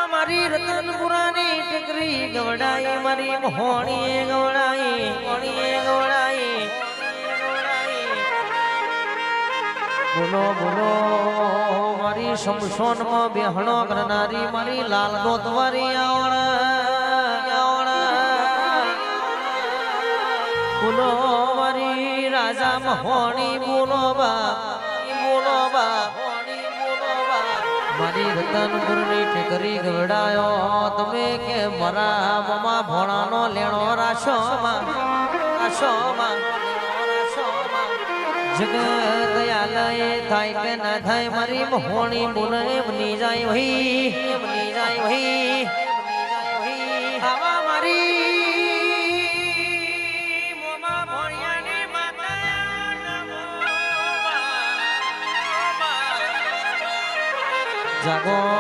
મારી રતનપુરાની ટેકરી ગવડાઈ મારી મોહણીએ ગવડાઈ મોહણીએ ગવડાઈ બોલો બોલો મારી શમશોનમાં બેહણો કરનારી મારી લાલ ગોતવારી આવણ બોલો મારી રાજા મોહણી બોલો બા મારી રતનપુરની ટેકરી ગવડાયો તમે કે મારા મમા ભોણાનો લેણો રાશો માં જગત આલય થાય કે ના થાય મારી મોહણી બોલે બની જાય વહી આવા મારી મોમા ભોણિયાની માતા જાગો